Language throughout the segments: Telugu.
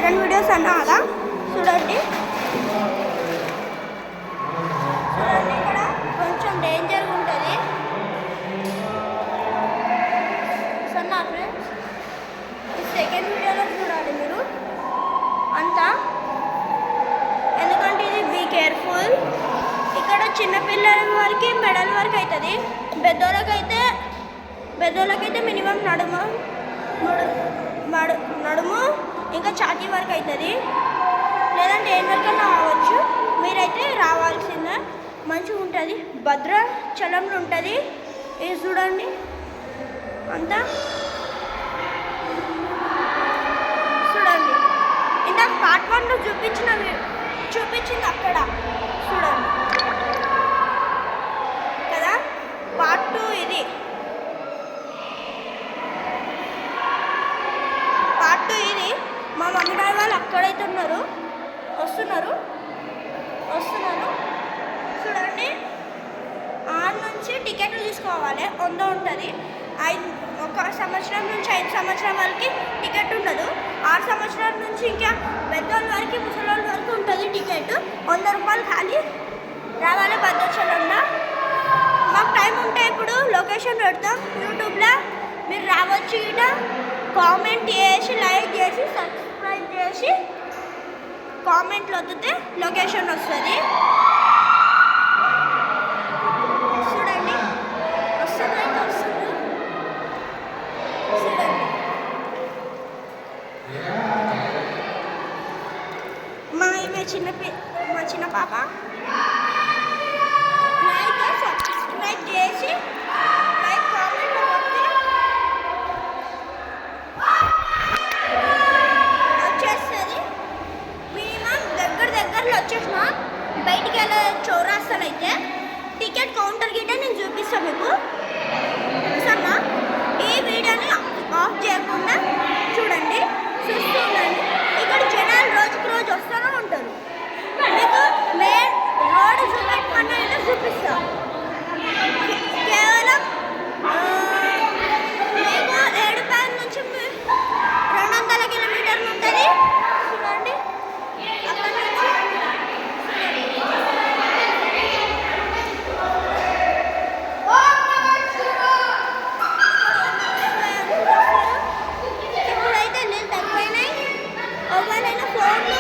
సెకండ్ వీడియోస్ అన్నా కదా చూడండి. ఇక్కడ కొంచెం డేంజర్గా ఉంటుంది సన్నా ఫ్రెండ్స్. సెకండ్ వీడియోలో చూడాలి మీరు అంతా, ఎందుకంటే ఇది బీ కేర్ఫుల్. ఇక్కడ చిన్నపిల్లల వరకు మెడల్ వరకు అవుతుంది, పెద్దోళ్ళకైతే మినిమం నడుము ఇంకా ఛాతీ వరకు అవుతుంది, లేదంటే ఏ వరకన్నా రావచ్చు. మీరైతే రావాల్సిందే, మంచిగా ఉంటుంది, భద్రాచలంలో ఉంటుంది. ఇది చూడండి అంతా చూడండి. ఇందాక పార్ట్ 1లో చూపించింది అక్కడ చూడండి కదా. పార్ట్ 2 ఇది. మా మమ్మీ డాడీ వాళ్ళు అక్కడైతే వస్తున్నారు చూడండి. 6 నుంచి టికెట్లు తీసుకోవాలి, 100 ఉంటుంది. 1 సంవత్సరం నుంచి 5 సంవత్సరం వరకు టికెట్ ఉండదు. 6 సంవత్సరాల నుంచి ఇంకా పెద్దోళ్ళ వరకు ముసలోళ్ళ వరకు ఉంటుంది టికెట్. 100 రూపాయలు ఖాళీ రావాలి భద్రాచలంలో. మాకు టైం ఉంటే ఇప్పుడు లొకేషన్ పెడతాం యూట్యూబ్లో, మీరు రావచ్చు. ఇట కామెంట్ చేసి, లైక్ చేసి, సబ్స్క్రైబ్ చేసి కామెంట్లు వద్దితే లొకేషన్ వస్తుంది. చూడండి వస్తుంది చూడండి. మా చిన్న పాప లైక్ సబ్స్క్రైబ్ చేసి కామెంట్ వచ్చేస్తుంది. మినిమం దగ్గరలో వచ్చేసిన బయటికి వెళ్ళే చౌరాస్తానైతే టికెట్ కౌంటర్ గిట్ట నేను చూపిస్తాను మీకు. సరేనా? ఈ వీడియోని ఆఫ్ చేయకుండా చూడండి, చూస్తూ ఉండండి. ఇక్కడ జనాలు రోజుకు రోజు వస్తూనే ఉంటారు. మీకు మెయిన్ రోడ్ చూపెట్టుకున్నా ఇలా చూపిస్తాం. కేవలం మీకు 7 నుంచి 200 కిలోమీటర్లు ఉంటుంది చూడండి. అక్కడ నుంచి ఇప్పుడైతే నీళ్ళు తగ్గిపోయినాయి. ఎవరైనా ఫోన్లు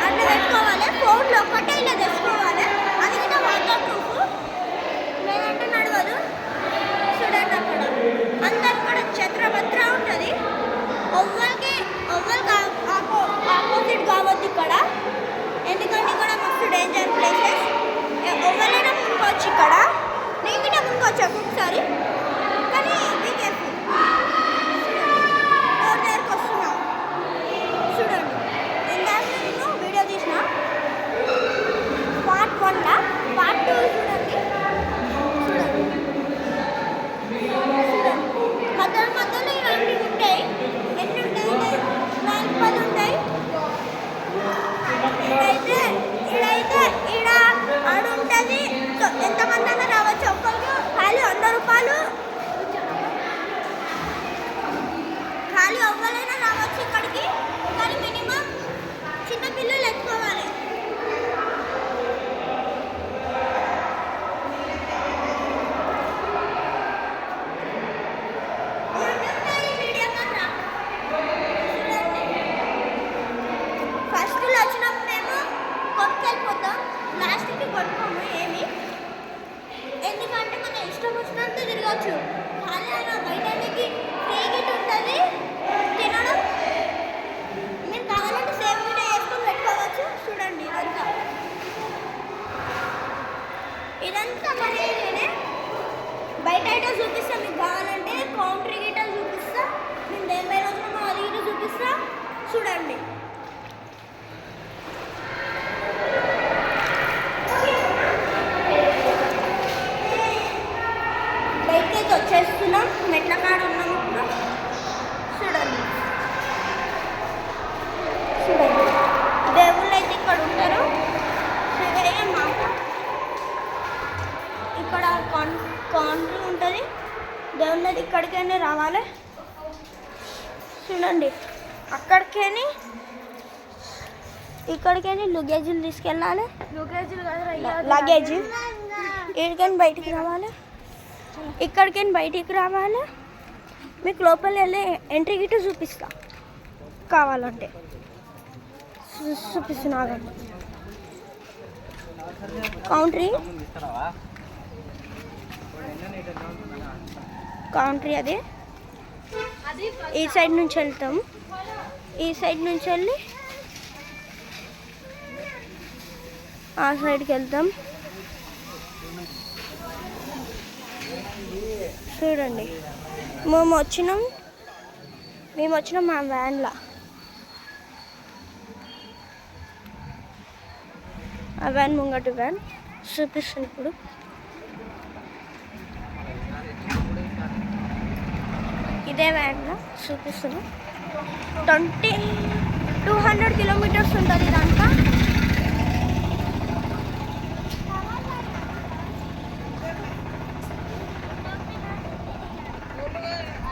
అట్లా పెట్టుకోవాలి, ఫోన్లు ఒక్కటే ఇలా తెచ్చుకోవాలి. అది కూడా వాటర్ ప్రూఫ్, లేదంటే నడవదు. చూడండి అక్కడ అంతా ఇక్కడ ఛత్రభద్ర ఉంటుంది. ఒవ్వరికి ఆపోజిట్ కావద్దు ఇక్కడ, ఎందుకంటే ఇక్కడ మస్తు డేంజర్ ప్లేసెస్. ఎవరైనా ముందుకోవచ్చు, ఇక్కడ నేను కూడా ముందుకోవచ్చు ఒక్కొక్కసారి, కానీ బీ కేర్ఫుల్. డోర్ దగ్గరకు వస్తున్నాం చూడండి. ఇందాక నేను వీడియో తీసిన పార్ట్ 1లా, పార్ట్ 2 చూడండి. మధ్యలో ఇవన్నీ ఉంటాయి. ఎన్ని ఉంటాయి? 4-10 ఉంటాయి. ఇడైతే ఆడు ఉంటుంది. ఎంతమంది అన్నా రావచ్చు. ఒక్కరికి ఖాళీ 100 రూపాయలు. ఖాళీ ఎవ్వరైనా రావచ్చు ఇక్కడికి, కానీ మినిమం చిన్నపిల్లలు ఎత్తుకోవాలి. ఫస్ట్లో వచ్చినప్పుడేమో కొట్టుకెళ్ళిపోతాం, లాస్ట్కి కొట్టుకోము ఏమి, ఎందుకంటే మన ఇష్టం వచ్చినంత తిరగచ్చు. ఖాళీ అయినా బయటకి ఫ్రీ గిట్ ఉంటుంది తినడం. మీరు కావాలంటే సేమ్ వీడియో వేసుకొని పెట్టుకోవచ్చు. చూడండి ఇదంతా మరి నేనే బయట చూపిస్తా. మీకు కావాలంటే కౌంటరీ గిట్ట చూపిస్తా. నేను దేని రోజున అది గిట్ట చూపిస్తా. చూడండి బయటకి వచ్చేస్తున్నాం, మెట్ల కాడ ఉన్నాం ఇప్పుడు. చూడండి దేవుళ్ళు అయితే ఇక్కడ ఉంటారు. శివయ్య మాట ఇక్కడ కౌంటరీ ఉంటుంది. దేవుళ్ళది ఇక్కడికైనా రావాలి. చూడండి అక్కడికేని ఇక్కడికేని లగేజీలు తీసుకెళ్ళాలి. లగేజ్ ఇక్కడికని బయటికి రావాలి, ఇక్కడికని బయటికి రావాలి. మీకు లోపల వెళ్ళి ఎంట్రీ గిట్టు చూపిస్తా కావాలంటే, చూపిస్తున్నా. కౌంట్రీ అదే. ఈ సైడ్ నుంచి వెళ్తాం, ఈ సైడ్ నుంచి వెళ్ళి ఆ సైడ్కి వెళ్తాం. చూడండి మేము వచ్చినాం మా వ్యాన్లో. ఆ వ్యాన్ ముంగటి వ్యాన్ చూపిస్తుంది ఇప్పుడు. ఇదే వ్యాన్లో చూపిస్తున్నాం. 200 కిలోమీటర్స్ ఉంటుంది.